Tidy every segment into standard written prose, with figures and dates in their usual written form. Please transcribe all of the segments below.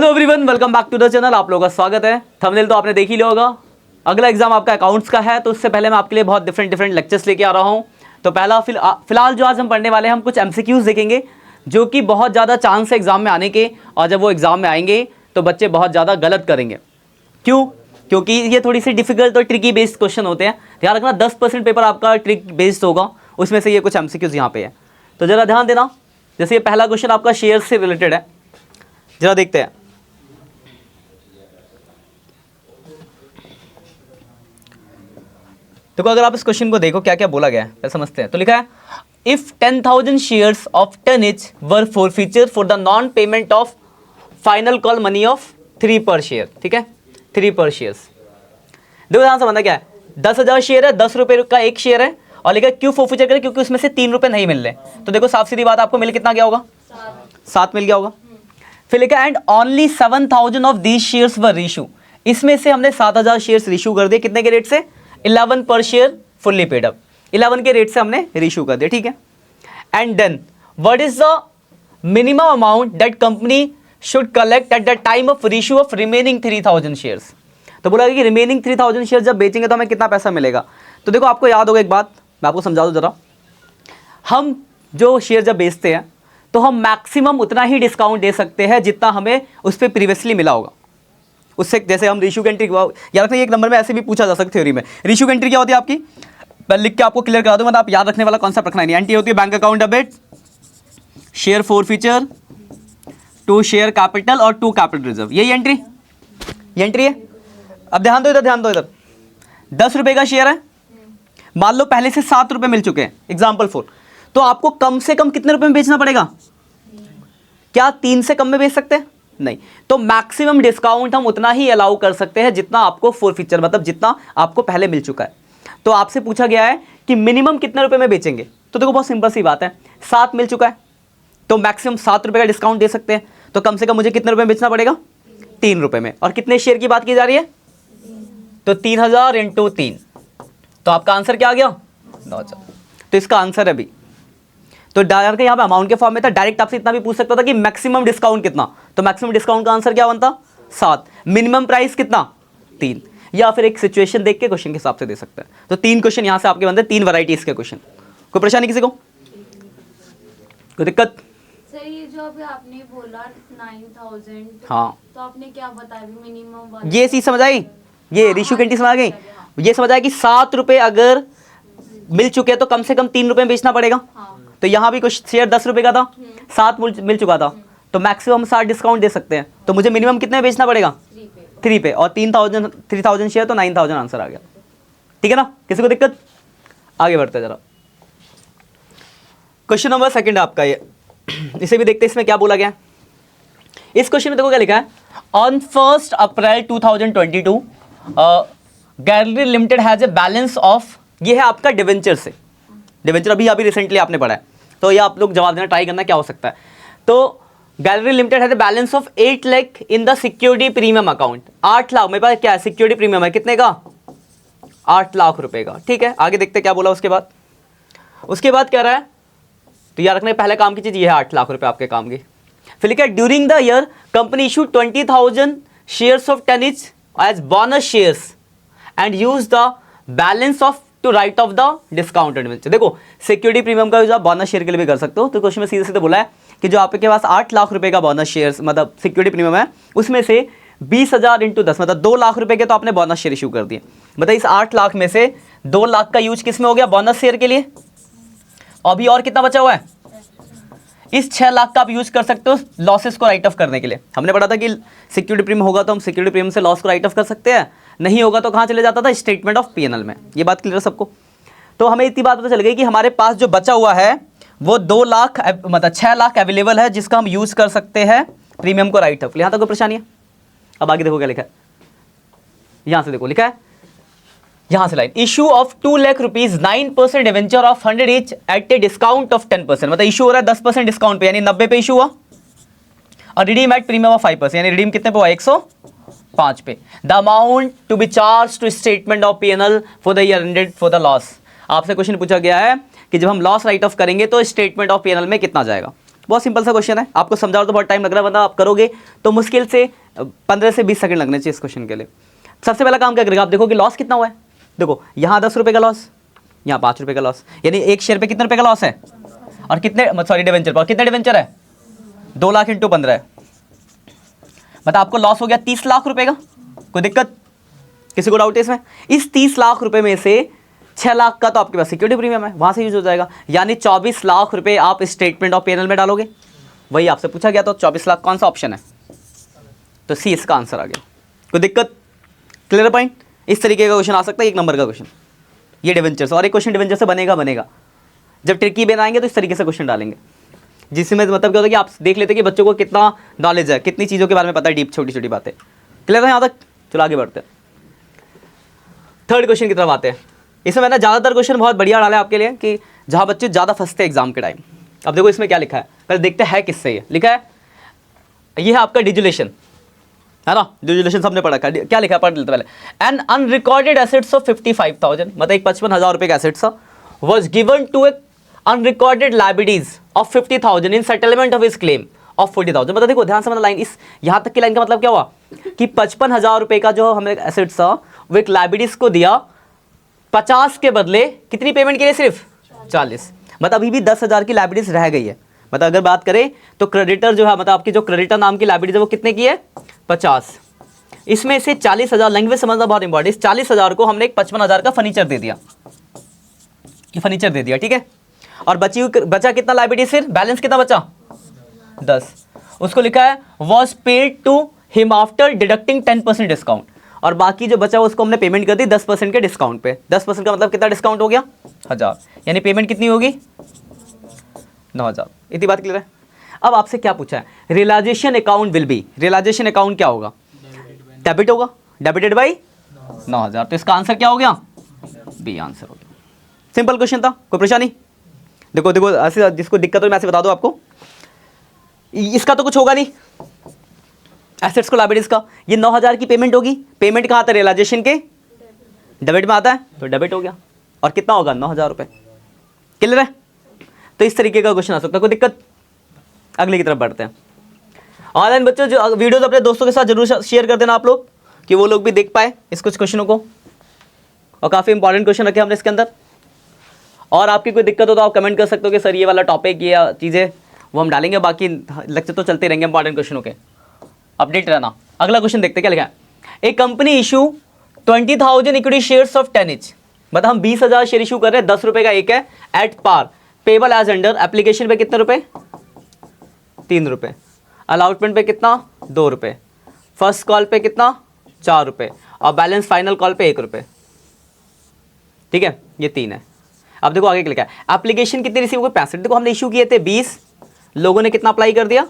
Hello everyone, welcome back to the channel. आप लोगों का स्वागत है। थंबनेल तो आपने देख ही लिया होगा। अगला एग्जाम आपका अकाउंट्स का है, तो उससे पहले मैं आपके लिए बहुत डिफरेंट लेक्चर्स लेके आ रहा हूं। तो पहला फिलहाल जो आज हम पढ़ने वाले हैं, हम कुछ एमसीक्यूज देखेंगे जो कि बहुत ज़्यादा चांस है एग्जाम में आने के, और जब वो एग्जाम में आएंगे तो बच्चे बहुत ज़्यादा गलत करेंगे। क्यों? क्योंकि ये थोड़ी सी डिफिकल्ट और ट्रिकी बेस्ड क्वेश्चन होते हैं। ध्यान रखना, 10% पेपर आपका ट्रिक बेस्ड होगा, उसमें से ये कुछ एमसीक्यूज यहाँ पे है, तो ज़रा ध्यान देना। जैसे ये पहला क्वेश्चन आपका शेयर से रिलेटेड है, जरा देखते हैं। देखो, अगर आप इस क्वेश्चन को देखो क्या क्या बोला गया है, पहले समझते हैं। तो लिखा है, if 10,000 shares of tonnage were forfeiture for the non payment of final call money of 3 पर शेयर। ठीक है, 3 पर शेयर्स। देखो ध्यान से समझना क्या है, 10,000 शेयर है, 10 रुपये का एक शेयर है, और लिखा क्यों फॉरफीचर करें, क्योंकि उसमें से 3 रुपये नहीं मिल रहे। तो देखो साफ सीधी बात, आपको मिल कितना गया होगा? 7 मिल गया होगा। फिर लिखा and only 7,000 of these shares were issue. इसमें से हमने 7,000 शेयर्स इशू कर दिए, कितने के रेट से? 11 पर शेयर फुल्ली पेड अप। 11 के रेट से हमने इशू कर दिया। ठीक है, and then what is the minimum amount that company should collect at the time of issue of remaining 3,000 shares. तो बोला कि रिमेनिंग 3,000 शेयर जब बेचेंगे तो हमें कितना पैसा मिलेगा। तो देखो आपको याद होगा एक बात, मैं आपको समझा दूं जरा। हम जो शेयर जब बेचते हैं तो हम मैक्सिमम उतना ही डिस्काउंट दे सकते हैं जितना हमें उस पर प्रीवियसली मिला होगा। उससे जैसे हम रेशियो की एंट्री, याद रखना एक नंबर में ऐसे भी पूछा जा सकता है थ्योरी में। रेशियो की एंट्री क्या होती है आपकी, मैं लिख के आपको क्लियर करा दूं, मतलब आप याद रखने वाला कॉन्सेप्ट रखना नहीं। एंट्री होती है bank account debit, share forfeiture, 2 share capital और 2 कैपिटल रिजर्व। यही एंट्री, ये एंट्री है। अब ध्यान दो इधर, ध्यान दो इधर। 10 रुपये का शेयर है, मान लो पहले से 7 रुपये मिल चुके हैं, एग्जाम्पल 4, तो आपको कम से कम कितने रुपए में बेचना पड़ेगा? क्या 3 से कम में बेच सकते हैं? नहीं। तो मैक्सिमम डिस्काउंट हम उतना ही अलाउ कर सकते हैं जितना आपको फॉरफीचर, मतलब जितना आपको पहले मिल चुका है। तो आपसे पूछा गया है कि मिनिमम कितने रुपए में बेचेंगे। तो देखो बहुत सिंपल सी बात है, 7 मिल चुका है तो मैक्सिमम 7 रुपए का डिस्काउंट दे सकते हैं। तो कम से कम मुझे कितने रुपए में बेचना पड़ेगा? 3 रुपए में। और कितने शेयर की बात की जा रही है? तो 3,000 × 3, तो आपका आंसर क्या आ गया? 9,000। तो इसका आंसर है बी। तो डायरेक्ट यहाँ पे अमाउंट के फॉर्म में था, डायरेक्ट आपसे इतना भी पूछ सकता था कि मैक्सिमम डिस्काउंट कितना। तो मैक्सिमम डिस्काउंट का आंसर क्या बनता? 7। मिनिमम प्राइस कितना? 3। या फिर एक सिचुएशन देख के क्वेश्चन के हिसाब से दे सकता है। तो 3 क्वेश्चन यहाँ से आपके बनते हैं, 3 वैरायटीज के क्वेश्चन। कोई परेशानी किसी को, कोई दिक्कत? सर ये जो अभी आपने बोला 9,000, हाँ, तो आपने क्या बताया मिनिमम? ये चीज समझ आई, ये रेशियो की एंट्री समझ आ गई। ये समझ आया कि 7 रुपये अगर मिल चुके तो कम से कम 3 रुपये में बेचना पड़ेगा। तो यहाँ भी कुछ शेयर 10 रुपये का था, 7 मिल चुका था, तो मैक्सिमम 7 डिस्काउंट दे सकते हैं। तो मुझे मिनिमम कितने में बेचना पड़ेगा? 3 पे। और 3,000 शेयर तो 9,000 आंसर आ गया। ठीक है ना, किसी को दिक्कत? आगे बढ़ते जरा। क्वेश्चन नंबर 2 आपका ये, इसे भी देखते हैं इसमें क्या बोला गया। इस क्वेश्चन में देखो क्या लिखा है, on 1 April 2022 gallery limited has a balance of, ये है आपका डिवेंचर से, डिवेंचर अभी रिसेंटली आपने पढ़ा है, तो ये आप लोग जवाब देना ट्राई करना क्या हो सकता है। तो gallery limited has a balance of 8 lakh in the security premium account. 8 lakh मेरे पास क्या है? सिक्योरिटी प्रीमियम है, कितने का? 8 लाख रुपए का। ठीक है, आगे देखते क्या बोला उसके बाद। उसके बाद क्या रहा है, तो याद रखना पहले काम की चीज ये है, 8 लाख रुपए आपके काम की। फिर लिखा during the year company issue 20,000 shares of ten each as bonus shares and use the balance of to write off the discounted venture. देखो सिक्योरिटी प्रीमियम का यूज आप बोनस शेयर के लिए भी कर सकते हो। तो क्वेश्चन में सीधे सीधे बोला है कि जो आपके पास 8 लाख रुपए का बोनस शेयर्स मतलब सिक्योरिटी प्रीमियम है, उसमें से 20,000 × 10 मतलब 2 लाख रुपए के तो आपने बोनस शेयर इशू कर दिए। मतलब इस 8 लाख में से 2 लाख का यूज किस में हो गया? बोनस शेयर के लिए। अभी और कितना बचा हुआ है? इस 6 लाख का आप यूज कर सकते हो लॉसेस को राइट ऑफ करने के लिए। हमने पढ़ा था कि सिक्योरिटी प्रीमियम होगा तो हम सिक्योरिटी प्रीमियम से लॉस को राइट ऑफ कर सकते हैं, नहीं होगा तो कहाँ चले जाता था? स्टेटमेंट ऑफ P&L में। ये बात क्लियर है सबको? तो हमें इतनी बात पता चल गई कि हमारे पास जो बचा हुआ है वो 2 लाख मतलब 6 लाख अवेलेबल है, जिसका हम यूज कर सकते हैं प्रीमियम को राइट ऑफ। यहाँ तक कोई परेशानी है? अब आगे देखो क्या लिखा है, यहां से देखो लिखा है, यहां से line issue of 2 lakh rupees 9% debenture of 100 each eight a discount of 10%। मतलब इशू हो रहा है 10% डिस्काउंट पे, यानी 90 पे इशू हुआ, और रिडीम एट प्रीमियम ऑफ 5%, यानी रिडीम कितने पे हुआ? 105 पे। The amount to be charge to statement of P&L for the year ended for the loss. आपसे क्वेश्चन पूछा गया है कि जब हम लॉस राइट ऑफ करेंगे तो स्टेटमेंट ऑफ P&L में कितना जाएगा। बहुत सिंपल सा क्वेश्चन है, आपको समझाओ तो बहुत टाइम लग रहा है, वरना आप करोगे तो मुश्किल से 15 से 20 सेकंड लगने चाहिए इस क्वेश्चन के लिए। सबसे पहला काम क्या करेगा, आप देखो कि लॉस कितना हुआ है। देखो यहाँ 10 रुपये का लॉस, यहाँ 5 रुपये का लॉस, यानी एक शेयर पे कितने रुपये का लॉस है, और कितने सॉरी डिवेंचर पर कितने डिवेंचर है, 2 लाख इंटू 15 है, मतलब आपको लॉस हो गया 30 लाख रुपए का। कोई दिक्कत, किसी को डाउट है इसमें? इस 30 लाख रुपए में से 6 लाख का तो आपके पास सिक्योरिटी प्रीमियम है, वहां से यूज हो जाएगा, यानी 24 लाख रुपए आप स्टेटमेंट ऑफ P&L में डालोगे। वही आपसे पूछा गया, तो 24 लाख कौन सा ऑप्शन है, तो सी इसका आंसर आ गया। कोई दिक्कत, क्लियर पॉइंट? इस तरीके का क्वेश्चन आ सकता है, 1 नंबर का क्वेश्चन, ये डिवेंचर से, और एक क्वेश्चन डिवेंचर से बनेगा। जब ट्रिकी बनाएंगे तो इस तरीके से क्वेश्चन डालेंगे, जिसमें मतलब क्या होता है कि आप देख लेते हैं कि बच्चों को कितना नॉलेज है, कितनी चीज़ों के बारे में पता है, डीप छोटी छोटी बातें। क्लियर है यहाँ तक? चलो आगे बढ़ते हैं, थर्ड क्वेश्चन की तरफ आते हैं। इसमें मैंने ज़्यादातर क्वेश्चन बहुत बढ़िया डाला है आपके लिए, कि जहाँ बच्चे ज़्यादा फंसते हैं एग्जाम के टाइम। अब देखो इसमें क्या लिखा है, पहले देखते हैं किससे ये लिखा है। ये है आपका डिजुलेशन, है ना, डिजुलेशन सबने पढ़ा, क्या लिखा है पढ़ लेते पहले। एन अनरिकॉर्डेड एसेट्स ऑफ 55,000, मतलब एक 55,000 रुपये का assets was given to a unrecorded liabilities of 50,000 in settlement of his claim of 40,000। मतलब देखो ध्यान से, मतलब लाइन इस यहाँ तक की लाइन का मतलब क्या हुआ कि 55,000 रुपये का जो हमें एसेट्स था वो एक लाइबिलिटीज को दिया, 50 के बदले कितनी पेमेंट के लिए, सिर्फ 40। मतलब अभी भी 10,000 की लाइबिलिटीज रह गई है। मतलब अगर बात करें तो क्रेडिटर जो है, मतलब आपकी जो क्रेडिटर नाम की लाइबिलिटीज है वो कितने की है, 50। इसमें से 40,000, लैंग्वेज समझना बहुत इंपॉर्टेंट, इस 40,000 को हमने एक 55,000 का फर्नीचर दे दिया, ये फर्नीचर दे दिया, ठीक है। और बचा कितना लाइबिलिटी, फिर बैलेंस कितना बचा, 10। उसको लिखा है was paid to him after deducting 10% discount, और बाकी जो बचा उसको हमने पेमेंट कर दी 10% के डिस्काउंट पे। 10% का मतलब कितना डिस्काउंट हो गया, 1000, यानी पेमेंट कितनी होगी, 9,000। इतनी बात क्लियर है? अब आपसे क्या पूछा है, realisation account will be, realisation account क्या होगा, डेबिट होगा, डेबिटेड बाई 9,000। तो इसका आंसर क्या हो गया, बी आंसर हो गया। सिंपल क्वेश्चन था, कोई परेशानी? देखो ऐसे जिसको दिक्कत हो मैं ऐसे बता दूं आपको, इसका तो कुछ होगा नहीं, एसेट्स को लाइबिलिटीज का, ये 9,000 की पेमेंट होगी, पेमेंट कहाँ आता है, रियलाइजेशन के डेबिट में आता है, तो डेबिट हो गया, और कितना होगा, 9,000 रुपये। क्लियर है? तो इस तरीके का क्वेश्चन आ सकता है, कोई दिक्कत? अगले की तरफ बढ़ते हैं। ऑनलाइन बच्चों जो वीडियोस अपने दोस्तों के साथ जरूर शेयर कर देना आप लोग, कि वो लोग भी देख पाए इस कुछ क्वेश्चनों को, और काफ़ी इंपॉर्टेंट क्वेश्चन रखे हमने इसके अंदर। और आपकी कोई दिक्कत हो तो आप कमेंट कर सकते हो कि सर ये वाला टॉपिक या चीज़ें वो हम डालेंगे, बाकी लेक्चर तो चलते रहेंगे इंपॉर्टेंट क्वेश्चनों के, अपडेट रहना। अगला क्वेश्चन देखते हैं क्या लिखा है। एक company issue 20,000 equity shares of 10 each, मतलब हम 20,000 शेयर इशू कर रहे हैं, 10 रुपये का एक है, at par, payable as under, application पे कितने रुपए, 3 रुपये, अलाउटमेंट पे कितना, 2 रुपये, फर्स्ट कॉल पे कितना, 4 रुपये, और बैलेंस फाइनल कॉल पे 1 रुपये। ठीक है, ये 3 है। अब देखो आगे क्या लिखा है, एप्लीकेशन कितनी रिसीव हुई, 65। देखो हमने इशू किए थे 20, लोगों ने कितना अप्लाई कर दिया,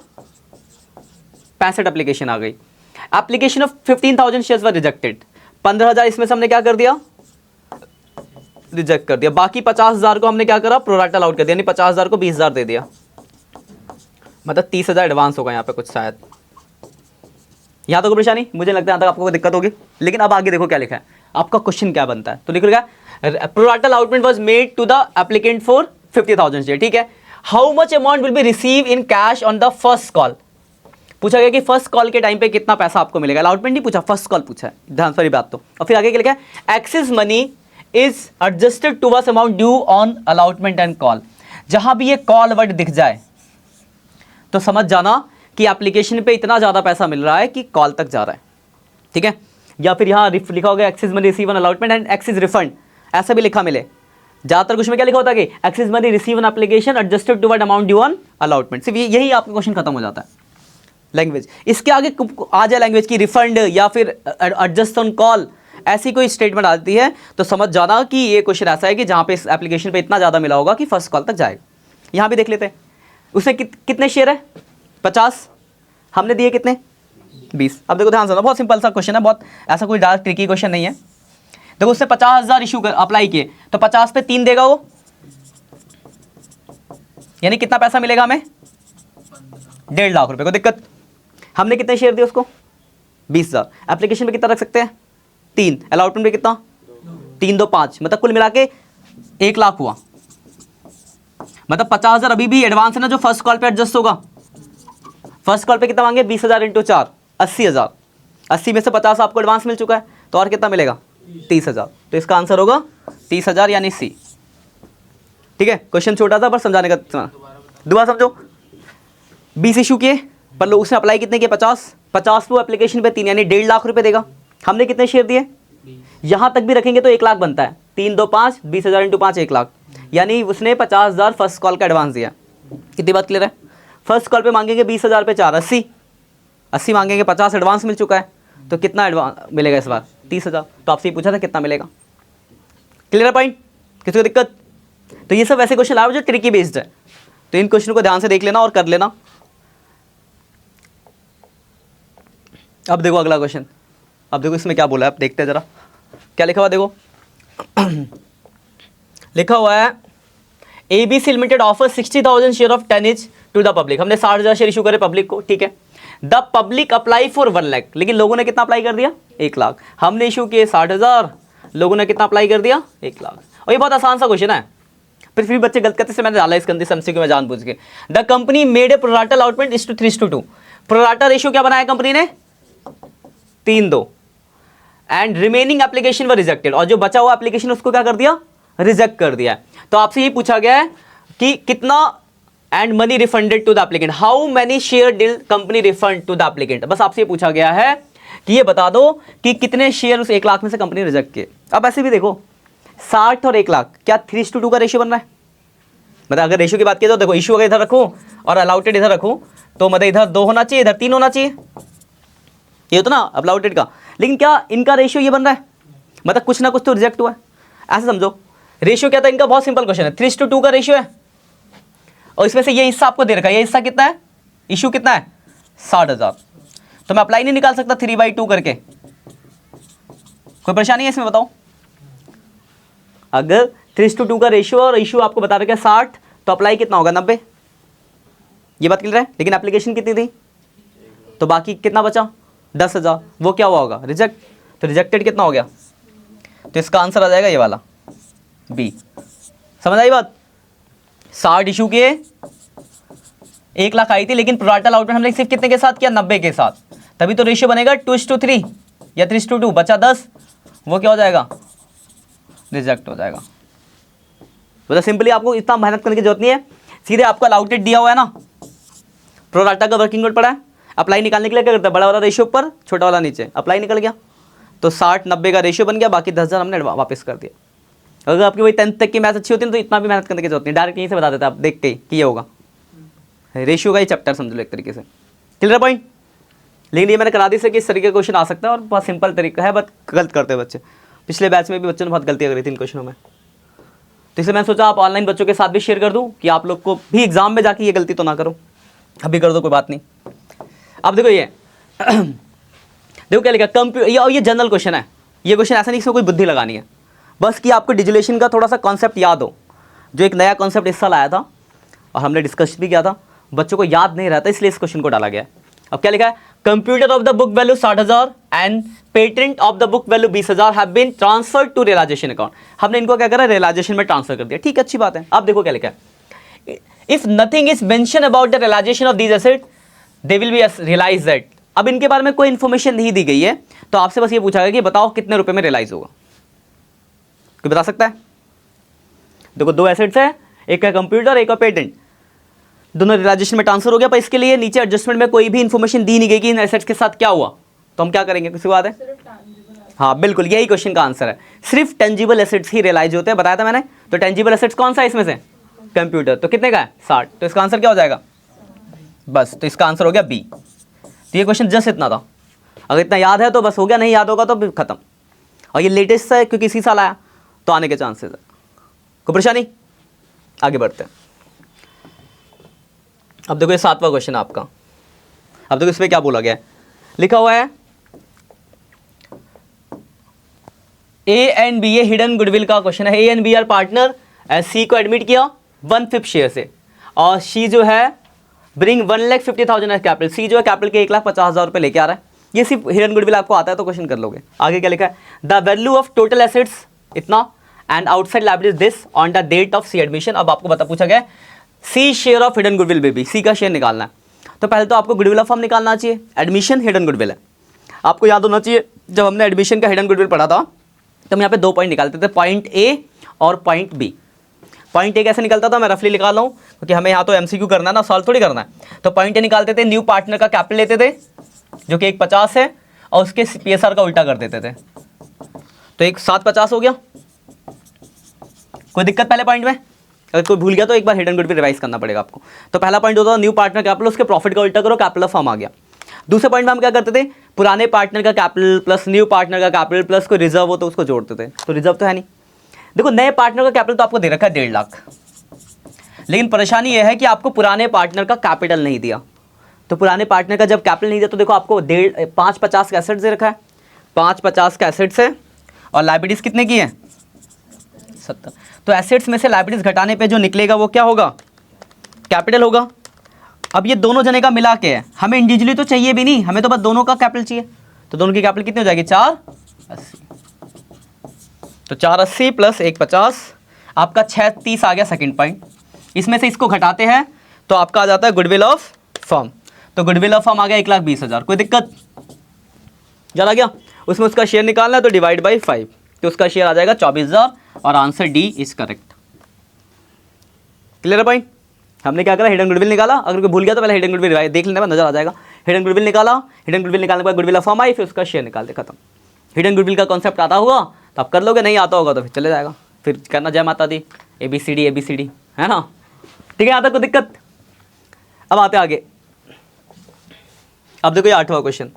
65 एप्लीकेशन आ गई। Application of 15,000 shares were rejected, 15,000 इसमें से हमने क्या कर दिया, रिजेक्ट कर दिया। बाकी 50,000 को हमने क्या करा, प्रोराटा अलाउट कर दिया, यानी 50,000 को 20,000 दे दिया, मतलब 30,000 एडवांस होगा यहाँ पे कुछ शायद। यहाँ तो कोई परेशानी, मुझे लगता है यहाँ तक आपको कोई दिक्कत होगी। लेकिन अब आगे देखो क्या लिखा है, आपका क्वेश्चन क्या बनता है, तो लिख लिखा pro rata allotment was made to the applicant for 50,000 share. ठीक है, how much amount will be receive in cash on the first call, पूछा गया कि फर्स्ट कॉल के टाइम पे कितना पैसा आपको मिलेगा। अलाउटमेंट नहीं पूछा, फर्स्ट कॉल पूछा है, ध्यान से बात। तो और फिर आगे क्या लिखा है, axis money is adjusted towards amount due on allotment and call. जहां भी ये कॉल वर्ड दिख जाए तो समझ जाना कि एप्लीकेशन पे इतना ज़्यादा पैसा मिल रहा है कि कॉल तक जा रहा है। ठीक है, या फिर यहाँ लिखा होगा axis money receive on allotment and axis refund, ऐसा भी लिखा मिले। ज़्यादातर कुछ में क्या लिखा होता है कि axis money receive on application adjusted toward amount due on allotment, सिर्फ यही आपका क्वेश्चन खत्म हो जाता है। लैंग्वेज इसके आगे आ जाए लैंग्वेज की रिफंड या फिर एडजस्ट ऑन कॉल, ऐसी कोई स्टेटमेंट आती है तो समझ जाना कि ये क्वेश्चन ऐसा है कि जहाँ पे इस एप्लीकेशन पे इतना ज़्यादा मिला होगा कि फर्स्ट कॉल तक जाएगा। यहाँ भी देख लेते हैं, उसने कितने शेयर है, 50, हमने दिए कितने, 20। अब देखो ध्यान से, बहुत सिंपल सा क्वेश्चन है, बहुत ऐसा कोई डार्क ट्रिकी क्वेश्चन नहीं है। देखो उसने 50,000 इशू अप्लाई किए, तो 50 पे 3 देगा वो, यानी कितना पैसा मिलेगा हमें, 1.5 लाख रुपए। को दिक्कत, हमने कितने शेयर दिए उसको, 20,000। एप्लीकेशन पे कितना रख सकते हैं, 3, अलाउटमेंट पे कितना, 3 2 5, मतलब कुल मिला के 1 लाख हुआ। मतलब 50,000 अभी भी एडवांस है ना, जो फर्स्ट कॉल पे एडजस्ट होगा। फर्स्ट कॉल पे कितना मांगे, 20,000 इंटू 4, 80,000। 80 में से 50 आपको एडवांस मिल चुका है, तो और कितना मिलेगा, 30,000। तो इसका आंसर होगा 30,000 यानी सी। ठीक है, क्वेश्चन छोटा था पर समझाने का दोबारा समझो। 20 इशू किए पर लोग उसने अप्लाई कितने किए, 50 वो एप्लीकेशन पे 3 यानी 1.5 लाख रुपए देगा। हमने कितने शेयर दिए, यहाँ तक भी रखेंगे तो 1 लाख बनता है। 3 2 5, 20,000 इंटू 5 1 लाख, यानी उसने 50,000 फर्स्ट कॉल का एडवांस दिया। कितनी बात क्लियर है। फर्स्ट कॉल पे मांगेंगे 20,000 पे 4, 80 मांगेंगे, 50 एडवांस मिल चुका है, तो कितना एडवांस मिलेगा इस बार, 30,000। तो आपसे पूछा था कितना मिलेगा। क्लियर है पॉइंट, किसी को दिक्कत। तो ये सब ऐसे क्वेश्चन आए जो ट्रिकी बेस्ड है, तो इन क्वेश्चन को ध्यान से देख लेना और कर लेना। अब देखो अगला क्वेश्चन, अब देखो इसमें क्या बोला है, अब देखते हैं जरा क्या लिखा हुआ। देखो लिखा हुआ है ABC limited offer 60,000 share of ten each to the public. हमने 60,000 शेयर इशू करे पब्लिक को, ठीक है। The public apply for 1 lakh, लेकिन लोगों ने कितना अप्लाई कर दिया, 1 लाख। हमने इशू किए 60,000, लोगों ने कितना अप्लाई कर दिया, 1 लाख। और ये बहुत आसान सा क्वेश्चन है, फिर भी बच्चे गलत करते से मैंने डाला इसके अंदर MCQ में जानबूझ के। The company made a pro rata allotment is to 3:2। Pro rata ratio क्या बनाया कंपनी ने, 3:2। And remaining application were rejected, और जो बचा हुआ एप्लीकेशन उसको क्या कर दिया, रिजेक्ट कर दिया। तो आपसे ये पूछा गया है कि कितना and money refunded to the applicant, how many share did company refund to the applicant. बस आपसे ये पूछा गया है कि ये बता दो कि कितने शेयर उस 1 लाख में से कंपनी रिजेक्ट किए। अब ऐसे भी देखो 60 और 1 लाख, क्या 3:2 का रेशियो बन रहा है। मतलब अगर रेशियो की बात की तो देखो, इशू अगर इधर रखूं और अलाउटेड इधर रखूं, तो मतलब इधर 2 होना चाहिए, इधर 3 होना चाहिए, ये तो ना अलाउटेड का। लेकिन क्या इनका रेशियो ये बन रहा है, मतलब कुछ ना कुछ तो रिजेक्ट हुआ है। ऐसे समझो, रेशियो क्या था इनका, बहुत सिंपल क्वेश्चन है, 3:2 का रेशियो है, और इसमें से ये हिस्सा आपको दे रखा है, ये हिस्सा कितना है, इशू कितना है, 60,000। तो मैं अप्लाई नहीं निकाल सकता 3/2 करके, कोई परेशानी है इसमें बताओ। अगर 3:2 का रेशियो और इशू आपको बता रखा है 60, तो अप्लाई कितना होगा, 90। ये बात क्लियर है। लेकिन एप्लीकेशन कितनी थी, तो बाकी कितना बचा, 10,000, वो क्या हुआ होगा, रिजेक्ट। तो रिजेक्टेड कितना हो गया, तो इसका आंसर आ जाएगा ये वाला बी। समझ आई बात। 60 इशू किए, 1 लाख आई थी, लेकिन प्रोराटा अलॉटमेंट हमने सिर्फ कितने के साथ किया, 90 के साथ, तभी तो रेशियो बनेगा 2:3 या 3:2, बचा 10, वो क्या हो जाएगा, रिजेक्ट हो जाएगा। तो सिंपली आपको इतना मेहनत करने की जरूरत नहीं है, सीधे आपको अलॉटेड दिया हुआ है ना, प्रोराटा का वर्किंग नोट पड़ा है, अप्लाई निकालने के लिए क्या करता है, बड़ा वाला रेशियो ऊपर, छोटा वाला नीचे, अप्लाई निकल गया, तो 60-90 का रेशियो बन गया, बाकी 10,000 हमने वापस कर दिया। अगर आपकी वही 10th तक की मैथ अच्छी होती है तो इतना भी मेहनत करने की जरूरत नहीं, डायरेक्ट यहीं से बता देते आप देख के कि ये होगा। रेशियो का ही चैप्टर समझ लो एक तरीके से, क्लियर पॉइंट। लेकिन ये मैंने करा दी से कि इस तरीके का क्वेश्चन आ सकता है, और बहुत सिंपल तरीका है, बट गलत करते हैं बच्चे। पिछले बैच में भी बच्चों ने बहुत गलतियाँ करी थी इन क्वेश्चनों में, तो इसलिए मैंने सोचा आप ऑनलाइन बच्चों के साथ भी शेयर कर दूँ कि आप लोग को भी एग्जाम में जाके ये गलती तो ना करो। अभी कर दो कोई बात नहीं। अब देखो ये देखो क्या लिखा, ये जनरल क्वेश्चन है। ये क्वेश्चन ऐसा नहीं इसमें कोई बुद्धि लगानी है, बस कि आपको डिजिलेशन का थोड़ा सा कॉन्सेप्ट याद हो, जो एक नया कॉन्सेप्ट इस साल आया था और हमने डिस्कस भी किया था, बच्चों को याद नहीं रहता, इसलिए इस क्वेश्चन को डाला गया है। अब क्या लिखा है, computer of the book value 60,000 and patent of the book value 20,000 have been transferred to realisation account. हमने इनको क्या करा, रियलाइजेशन में ट्रांसफर कर दिया, ठीक है, अच्छी बात है। अब देखो क्या लिखा है, if nothing is mention about the realisation of these asset they will be realise that. अब इनके बारे में कोई इन्फॉर्मेशन नहीं दी गई है, तो आपसे बस ये पूछा गया कि बताओ कितने रुपए में रियलाइज होगा, कोई बता सकता है। देखो 2 एसेट्स है, एक का कंप्यूटर, एक का पेटेंट, दोनों रियलाइजेशन में ट्रांसफर हो गया, पर इसके लिए नीचे एडजस्टमेंट में कोई भी इन्फॉर्मेशन दी नहीं गई कि इन एसेट्स के साथ क्या हुआ, तो हम क्या करेंगे, किसी बात है। हाँ बिल्कुल, यही क्वेश्चन का आंसर है, सिर्फ टेंजिबल एसेट्स ही रियलाइज होते हैं, बताया था मैंने। तो टेंजिबल एसेट्स कौन सा है इसमें से, कंप्यूटर, तो कितने का है, 60, तो इसका आंसर क्या हो जाएगा, बस, तो इसका आंसर हो गया बी। तो ये क्वेश्चन जस्ट इतना था, अगर इतना याद है तो बस हो गया, नहीं याद होगा तो खत्म। और ये लेटेस्ट है क्योंकि इसी साल आया, तो आने के चांसेस है, कोई परेशानी। आगे बढ़ते हैं। अब देखो ये 7वां क्वेश्चन आपका। अब देखो इसमें क्या बोला गया है, लिखा हुआ है ए एंड बी, ये हिडन गुडविल का क्वेश्चन है। A and B are partner, C को एडमिट किया 1/5 शेयर से, और सी जो है ब्रिंग 1,50,000 कैपिटल। सी जो है कैपिटल के 1,50,000 रुपये लेके आ रहा है। ये सिर्फ हिडन गुडविल आपको आता है तो क्वेश्चन कर लोगे। आगे क्या लिखा है, the value of total assets इतना and outside liabilities this on the date of C admission. अब आपको पूछा गया C share of hidden goodwill baby, C का शेयर निकालना है। तो पहले तो आपको गुडविल ऑफ फर्म निकालना चाहिए, एडमिशन हिडन गुडविल है। आपको याद होना चाहिए जब हमने एडमिशन का हिडन गुडविल पढ़ा था तो हम यहाँ पे 2 पॉइंट निकालते थे, पॉइंट ए और पॉइंट बी। पॉइंट ए कैसे निकलता था, मैं रफली निकाल रहा हूँ क्योंकि हमें यहाँ तो एमसीक्यू करना है ना, सॉल्व थोड़ी करना है। तो पॉइंट ए निकालते थे, न्यू पार्टनर का कैपिटल लेते थे जो कि 150 है और उसके पीएसआर का उल्टा कर देते थे, तो एक 750 हो गया। कोई दिक्कत पहले पॉइंट में? अगर कोई भूल गया तो एक बार हिडन गुडविल रिवाइज करना पड़ेगा आपको। तो पहला पॉइंट होता था न्यू पार्टनर कैपिटल, उसके प्रॉफिट का उल्टा करो, कैपिटल ऑफ फर्म आ गया। दूसरे पॉइंट में हम क्या करते थे, पुराने पार्टनर का कैपिटल प्लस न्यू पार्टनर का कैपिटल प्लस कोई रिजर्व हो तो उसको जोड़ते थे। तो रिजर्व तो है नहीं। देखो नए पार्टनर का कैपिटल तो आपको दे रखा है 1.5 लाख, लेकिन परेशानी यह है कि आपको पुराने पार्टनर का कैपिटल नहीं दिया। तो पुराने पार्टनर का जब कैपिटल नहीं दिया तो देखो आपको 550 का एसेट्स दे रखा है, 550 का एसेट्स है और लायबिलिटीज कितने की है 70। तो एसेट्स में से लायबिलिटीज घटाने पे जो निकलेगा वो क्या होगा, कैपिटल होगा। अब ये दोनों जने का मिला के है, हमें इंडिविजुअली तो चाहिए भी नहीं, हमें तो बस दोनों का कैपिटल चाहिए। तो दोनों की कैपिटल कितनी हो जाएगी 480। तो 480 प्लस 150 आपका 630 आ गया सेकंड पॉइंट। इसमें से इसको घटाते हैं तो आपका आ जाता है गुडविल ऑफ फर्म। तो गुडविल ऑफ फर्म आ गया 1,20,000। कोई दिक्कत ज़्यादा गया? उसमें उसका शेयर निकालना है तो डिवाइड बाई 5, तो उसका शेयर आ जाएगा 24,000 और answer D is correct. Clear है पॉइंट? हमने क्या करा, हिडन गुडविल निकाला। अगर कोई भूल गया तो पहले हिडन गुडविल देख लेने में नजर आ जाएगा। हिडन गुडविल निकाला, हिडन गुडविल निकालने के बाद गुडविल ऑफ फर्म आई, फिर उसका शेयर निकाल दे, खत्म। हिडन गुडविल का कॉन्सेप्ट आता होगा तो आप कर लोगे, नहीं आता होगा तो फिर चले जाएगा, फिर करना जय माता दी ABCD है ना। ठीक है, आता कोई दिक्कत? अब आते आगे। अब देखो ये 8वां क्वेश्चन,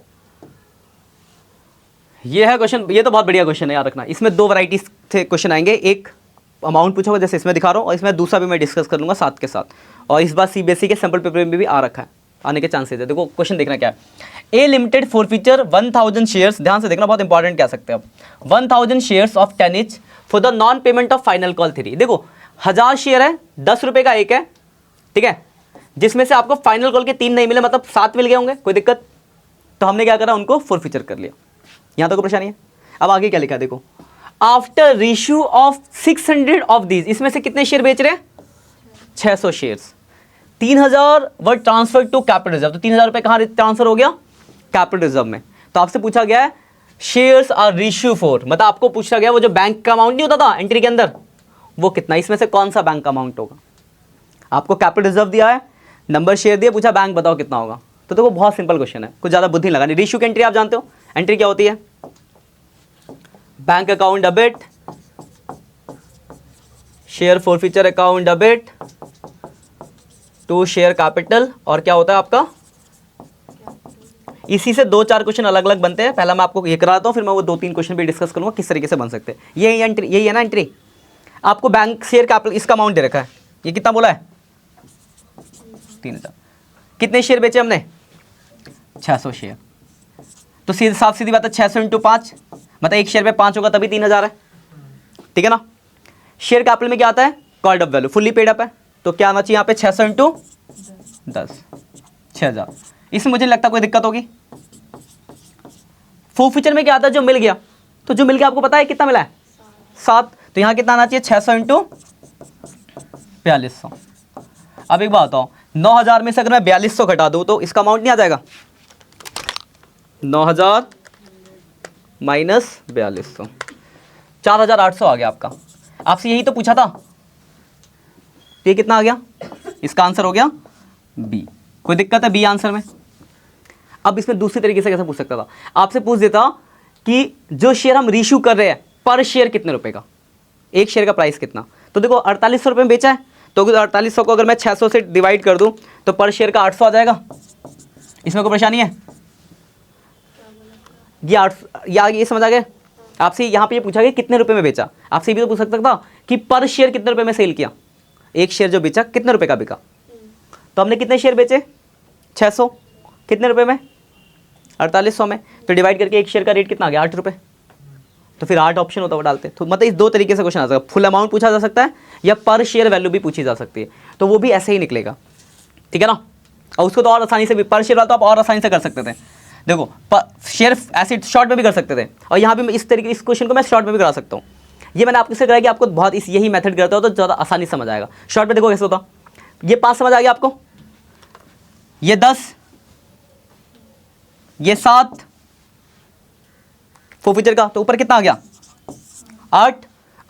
ये है क्वेश्चन, ये तो बहुत बढ़िया क्वेश्चन है, याद रखना। इसमें 2 वैरायटीज से क्वेश्चन आएंगे, एक अमाउंट पूछा होगा जैसे इसमें दिखा रहा हूँ, और इसमें दूसरा भी मैं डिस्कस कर लूँगा साथ के साथ। और इस बार CBSE के सैम्पल पेपर में भी आ रखा है, आने के चांसेस है। देखो क्वेश्चन देखना क्या है। ए लिमिटेड फॉरफीचर 1000 शेयर्स, ध्यान से देखना, बहुत इंपॉर्टेंट कह सकते हैं आप। 1000 shares of 10 each for the non payment of final call 3। देखो 1000 शेयर है, 10 रुपये का एक है, ठीक है, जिसमें से आपको फाइनल कॉल के 3 नहीं मिले, मतलब 7 मिल गए होंगे। कोई दिक्कत? तो हमने क्या करा, उनको फॉरफीचर कर लिया। यहाँ तक कोई परेशानी है? अब आगे क्या लिखा है देखो, after ratio of 600 of these, इसमें से कितने शेयर बेच रहे हैं 600 shares. 3000 were transfer to capital reserve, तो 3000 रुपये कहाँ ट्रांसफर हो गया, कैपिटल रिजर्व में। तो आपसे पूछा गया है शेयर्स आर रेशियो फॉर, मतलब आपको पूछा गया वो जो बैंक का अमाउंट नहीं होता था एंट्री के अंदर, वो कितना, इसमें से कौन सा बैंक का अमाउंट होगा। आपको कैपिटल रिजर्व दिया है, नंबर शेयर दिया, पूछा बैंक बताओ कितना होगा। तो देखो बहुत सिंपल क्वेश्चन है, कुछ ज़्यादा बुद्धि लगानी। रेशियो की एंट्री आप जानते हो, एंट्री क्या होती है, bank account debit, share forfeiture account debit to share capital, और क्या होता है आपका, इसी से 2-4 क्वेश्चन अलग अलग बनते हैं। पहला मैं आपको ये कराता हूँ, फिर मैं वो 2-3 क्वेश्चन भी डिस्कस करूँगा किस तरीके से बन सकते हैं। यही एंट्री, यही है ना एंट्री। आपको बैंक शेयर कैपिटल इसका अमाउंट दे रखा है, ये कितना बोला है 3000। कितने शेयर बेचे हमने 600 शेयर। तो साफ सीधी बात है 600 × 5, मतलब एक शेयर पे 5 होगा तभी 3000 है, ठीक है ना। शेयर कैपिटल में क्या आता है, called up value, fully paid up है, तो क्या आना चाहिए यहाँ पे 600 × 10, 6000। इसमें मुझे नहीं लगता कोई दिक्कत होगी। फॉरफीचर में क्या आता है, जो मिल गया, तो जो मिल गया आपको पता है कितना मिला है 7, तो यहाँ कितना आना चाहिए 600 × 4200। अब एक बात बताओ, 9000 में से अगर मैं 4200 घटा दूँ तो इसका अमाउंट नहीं आ जाएगा, 9000 माइनस 4200, 4800 आ गया आपका। आपसे यही तो पूछा था, ये कितना आ गया, इसका आंसर हो गया बी। कोई दिक्कत है बी आंसर में? अब इसमें दूसरी तरीके से कैसे पूछ सकता था, आपसे पूछ देता कि जो शेयर हम रीशू कर रहे हैं पर शेयर कितने रुपए का, एक शेयर का प्राइस कितना। तो देखो 4800 रुपये में बेचा है, तो 4800 को अगर मैं 600 से डिवाइड कर दूं तो पर शेयर का 800 आ जाएगा। इसमें कोई परेशानी है? ये 800 या ये समझ आ गया। आपसे यहाँ पे ये पूछा गया कितने रुपए में बेचा, आपसे भी तो पूछ सकता था कि पर शेयर कितने रुपए में सेल किया, एक शेयर जो बेचा कितने रुपए का बिका। तो हमने कितने शेयर बेचे 600, कितने रुपए में 4800 में, तो डिवाइड करके एक शेयर का रेट कितना आ गया 8 रुपये। तो फिर 8 ऑप्शन होता वो डालते। तो मतलब इस 2 तरीके से क्वेश्चन आ सकता है, फुल अमाउंट पूछा जा सकता है या पर शेयर वैल्यू भी पूछी जा सकती है, तो वो भी ऐसे ही निकलेगा, ठीक है ना। और उसको तो और आसानी से भी, पर शेयर वाला तो आप और आसानी से कर सकते थे। देखो शेयर ऐसे शॉर्ट में भी कर सकते थे, और यहाँ भी इस तरीके इस क्वेश्चन को मैं शॉर्ट में भी करा सकता हूँ। ये मैंने आपको से कराया कि आपको बहुत यही मेथड करता हो तो ज़्यादा आसानी समझ आएगा। शॉर्ट में देखो कैसे होता, ये 5 समझ आ गया आपको, ये 10, ये 7 फोरफीचर का, तो ऊपर कितना आ गया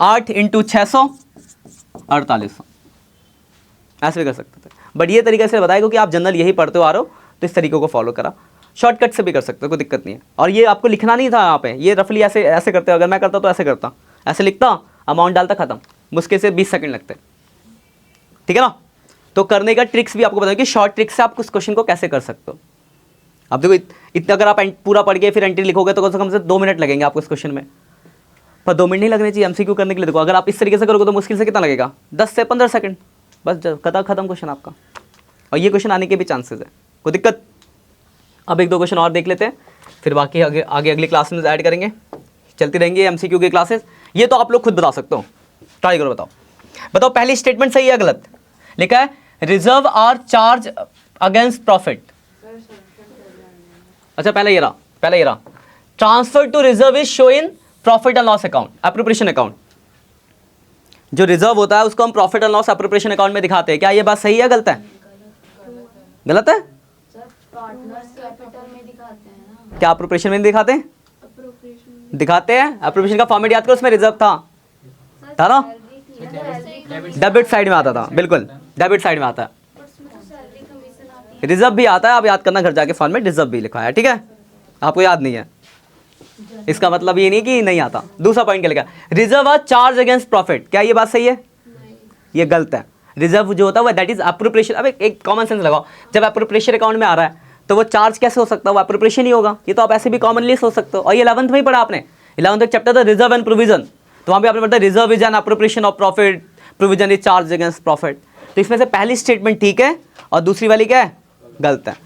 8 इंटू 600 4800, ऐसे भी कर सकते थे, बट ये तरीके से बताया क्योंकि आप जनरल यही पढ़ते हो आ रहे हो, तो इस तरीके को फॉलो करा। शॉर्टकट से भी कर सकते हो, कोई दिक्कत नहीं है। और ये आपको लिखना नहीं था यहाँ पे, ये रफली ऐसे ऐसे करते हो, अगर मैं करता तो ऐसे करता, ऐसे लिखता, अमाउंट डालता, खत्म, मुश्किल से 20 सेकंड लगते, ठीक है ना। तो करने का ट्रिक्स भी आपको बताऊँ कि शॉर्ट ट्रिक्स से आप उस क्वेश्चन को कैसे कर सकते हो। अब देखो इतना अगर आप पूरा पढ़ के फिर एंट्री लिखोगे तो कम से कम 2 मिनट लगेंगे आपको इस क्वेश्चन में, पर 2 मिनट नहीं लगने चाहिए एमसीक्यू करने के लिए। देखो अगर आप इस तरीके से करोगे तो मुश्किल से कितना लगेगा 10 से 15 सेकंड, बस खत्म क्वेश्चन आपका। और ये क्वेश्चन आने के भी चांसेस है, कोई दिक्कत। अब 1-2 क्वेश्चन और देख लेते हैं, फिर बाकी आगे अगली क्लास में ऐड करेंगे, चलती रहेंगी एमसीक्यू की क्लासेस। ये तो आप लोग खुद बता सकते हो, ट्राई करो, बताओ पहली स्टेटमेंट सही है गलत। लिखा है reserve are charge against profit. अच्छा पहले ये रहा transfer to reserve is show in profit and loss account, appropriation account. जो रिजर्व होता है उसको हम profit and loss appropriation account में दिखाते हैं। क्या ये बात सही है गलत है? गलत है। पार्टनर्स कैपिटल में दिखाते हैं ना। क्या एप्रोप्रिएशन में दिखाते हैं? दिखाते हैं। एप्रोप्रिएशन का फॉर्मेट याद करो, उसमें रिजर्व था ना, डेबिट साइड में आता था, बिल्कुल डेबिट साइड में आता है। रिजर्व भी आता है, आप याद करना घर जाके, फॉर्मेट रिजर्व भी लिखा है, ठीक है। आपको याद नहीं है इसका मतलब ये नहीं कि नहीं आता। दूसरा पॉइंट क्या लिखा है, reserve are charge against profit. क्या ये बात सही है? ये गलत है। रिजर्व जो होता है वो दैट इज एप्रोप्रिएशन। अब एक कॉमन सेंस लगाओ, जब एप्रोप्रिएशन अकाउंट में आ रहा है तो वो चार्ज कैसे हो सकता है? वो एप्रोप्रिएशन ही होगा। ये तो आप ऐसे भी कॉमनली सोच सकते हो। और ये 11th में ही पढ़ा आपने, 11th चैप्टर था रिजर्व एंड प्रोविजन, तो वहाँ पे आपने पढ़ा reserve is an appropriation of profit, provision is charge against profit. तो इसमें से पहली स्टेटमेंट ठीक है और दूसरी वाली क्या है? गलत है।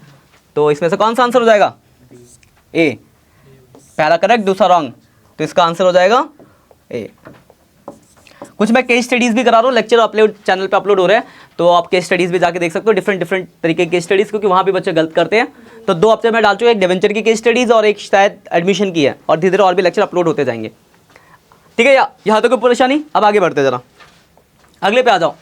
तो इसमें से कौन सा आंसर हो जाएगा? ए। पहला करेक्ट, दूसरा रॉन्ग, तो इसका आंसर हो जाएगा ए। कुछ मैं केस स्टडीज भी करा रहा हूँ, लेक्चर अपलोड चैनल पे अपलोड हो रहे हैं, तो आप केस स्टडीज भी जाके देख सकते हो, डिफरेंट तरीके के केस स्टडीज, क्योंकि वहाँ भी बच्चे गलत करते हैं। तो 2 हफ्ते में डाल चुके, एक डिवेंचर की केस स्टडीज और एक शायद एडमिशन की है, और धीरे धीरे और भी लेक्चर अपलोड होते जाएंगे, ठीक है। यहाँ तक कोई परेशानी? अब आगे बढ़ते जरा, अगले पे आ जाओ।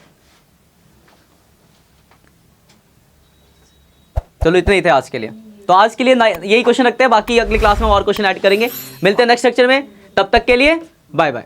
चलो इतने ही थे आज के लिए। तो आज के लिए यही क्वेश्चन रखते हैं, बाकी अगली क्लास में और क्वेश्चन ऐड करेंगे। मिलते हैं नेक्स्ट लेक्चर में, तब तक के लिए बाय बाय।